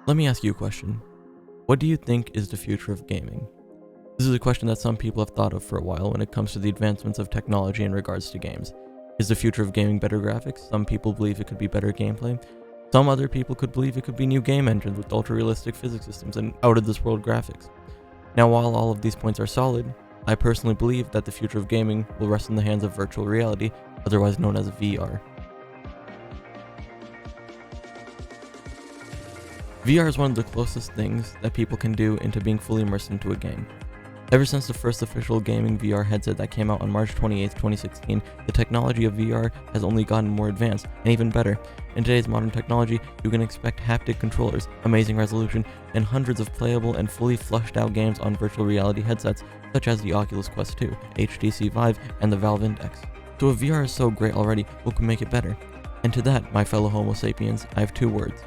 Let me ask you a question. What do you think is the future of gaming? This is a question that some people have thought of for a while when it comes to the advancements of technology in regards to games. Is the future of gaming better graphics? Some people believe it could be better gameplay. Some other people could believe it could be new game engines with ultra-realistic physics systems and out-of-this-world graphics. Now, while all of these points are solid, I personally believe that the future of gaming will rest in the hands of virtual reality, otherwise known as VR. VR is one of the closest things that people can do into being fully immersed into a game. Ever since the first official gaming VR headset that came out on March 28, 2016, the technology of VR has only gotten more advanced and even better. In today's modern technology, you can expect haptic controllers, amazing resolution, and hundreds of playable and fully flushed out games on virtual reality headsets such as the Oculus Quest 2, HTC Vive, and the Valve Index. So if VR is so great already, what can make it better? And to that, my fellow Homo sapiens, I have two words: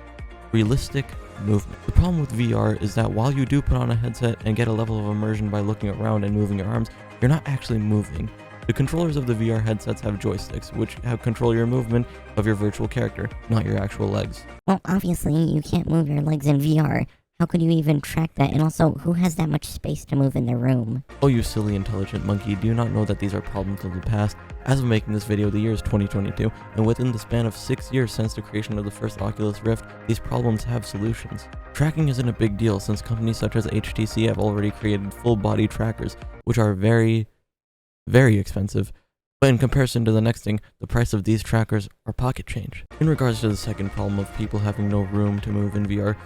realistic movement. The problem with VR is that while you do put on a headset and get a level of immersion by looking around and moving your arms, you're not actually moving. The controllers of the VR headsets have joysticks, which control your movement of your virtual character, not your actual legs. Well, obviously, you can't move your legs in VR. How could you even track that? And also, who has that much space to move in their room? Oh, you silly intelligent monkey, do you not know that these are problems of the past? As of making this video, the year is 2022, and within the span of 6 years since the creation of the first Oculus Rift, these problems have solutions. Tracking isn't a big deal since companies such as HTC have already created full-body trackers, which are very, very expensive. But in comparison to the next thing, the price of these trackers are pocket change. In regards to the second problem of people having no room to move in VR,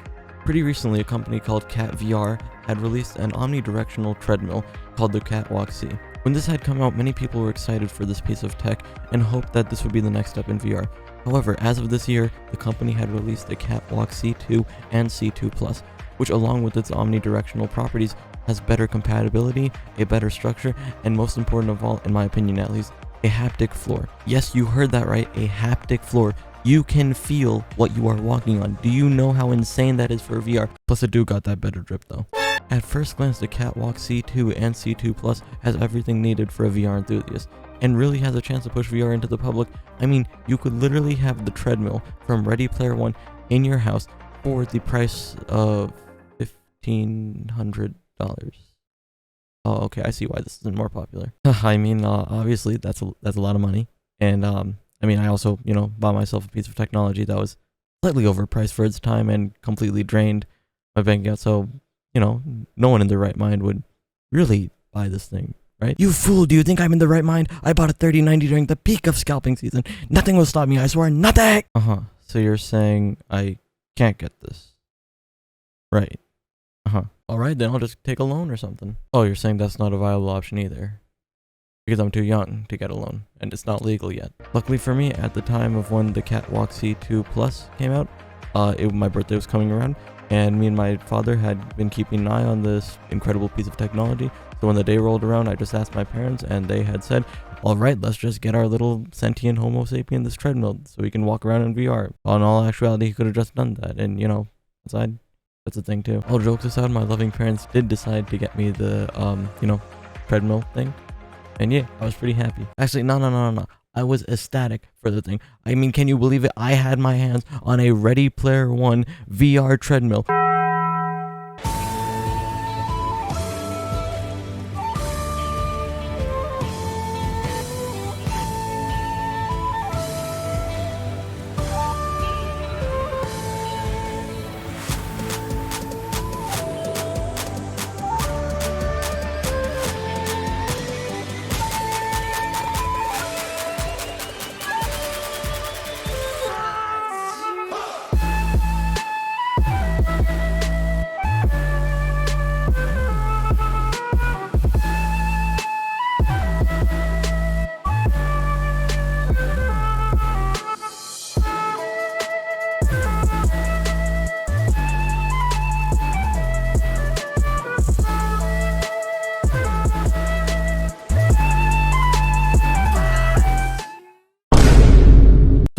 pretty recently a company called Cat VR had released an omnidirectional treadmill called the Catwalk C. When this had come out, many people were excited for this piece of tech and hoped that this would be the next step in VR. However, as of this year, the company had released the Catwalk C2 and C2+, which along with its omnidirectional properties has better compatibility, a better structure, and most important of all, in my opinion at least, a haptic floor. Yes, you heard that right, a haptic floor. You can feel what you are walking on. Do you know how insane that is for VR? Plus, it do got that better drip though. At first glance, the Catwalk C2 and C2+ has everything needed for a VR enthusiast, and really has a chance to push VR into the public. I mean, you could literally have the treadmill from Ready Player One in your house for the price of $1,500. Oh, okay, I see why this isn't more popular. I mean, obviously, that's a lot of money, and I mean, I also, bought myself a piece of technology that was slightly overpriced for its time and completely drained my bank account, so, no one in their right mind would really buy this thing, right? You fool, do you think I'm in the right mind? I bought a 3090 during the peak of scalping season. Nothing will stop me, I swear, nothing! So you're saying I can't get this? Right. Alright, then I'll just take a loan or something. Oh, you're saying that's not a viable option either? Because I'm too young to get a loan, and it's not legal yet. Luckily for me, at the time of when the Catwalk C2+ came out, my birthday was coming around, and me and my father had been keeping an eye on this incredible piece of technology. So when the day rolled around, I just asked my parents, and they had said, alright, let's just get our little sentient Homo sapien this treadmill so we can walk around in VR. In all actuality, he could have just done that, and that's the thing too. All jokes aside, my loving parents did decide to get me the, treadmill thing. And yeah, I was pretty happy. Actually, no. I was ecstatic for the thing. I mean, can you believe it? I had my hands on a Ready Player One VR treadmill.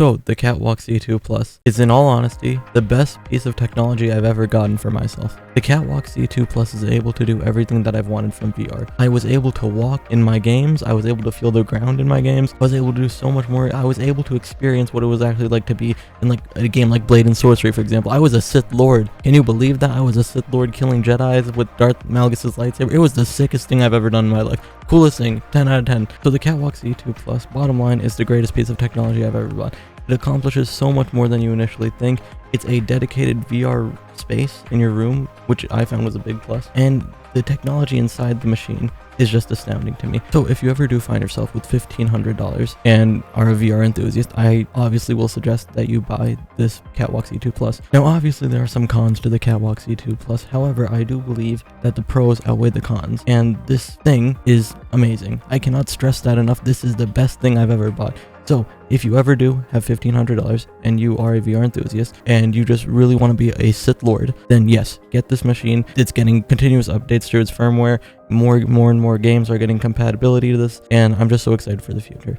So, the Catwalk C2 Plus is, in all honesty, the best piece of technology I've ever gotten for myself. The Catwalk C2 Plus is able to do everything that I've wanted from VR. I was able to walk in my games, I was able to feel the ground in my games, I was able to do so much more. I was able to experience what it was actually like to be in like a game like Blade and Sorcery, for example. I was a Sith Lord. Can you believe that? I was a Sith Lord killing Jedis with Darth Malgus' lightsaber. It was the sickest thing I've ever done in my life. Coolest thing, 10 out of 10. So the Catwalk C2 Plus, bottom line, is the greatest piece of technology I've ever bought. It accomplishes so much more than you initially think. It's a dedicated VR space in your room, which I found was a big plus. And the technology inside the machine is just astounding to me. So if you ever do find yourself with $1,500 and are a VR enthusiast, I obviously will suggest that you buy this Catwalk C2 Plus. Now obviously there are some cons to the Catwalk C2 Plus, however I do believe that the pros outweigh the cons, and this thing is amazing. I cannot stress that enough. This is the best thing I've ever bought. So if you ever do have $1,500 and you are a VR enthusiast and you just really want to be a Sith Lord, then yes, get this machine. It's getting continuous updates to its firmware. More and more games are getting compatibility to this, and I'm just so excited for the future.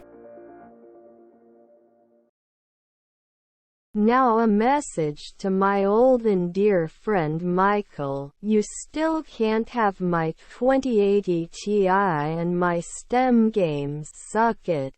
Now a message to my old and dear friend Michael. You still can't have my 2080 Ti and my STEM games. Suck it.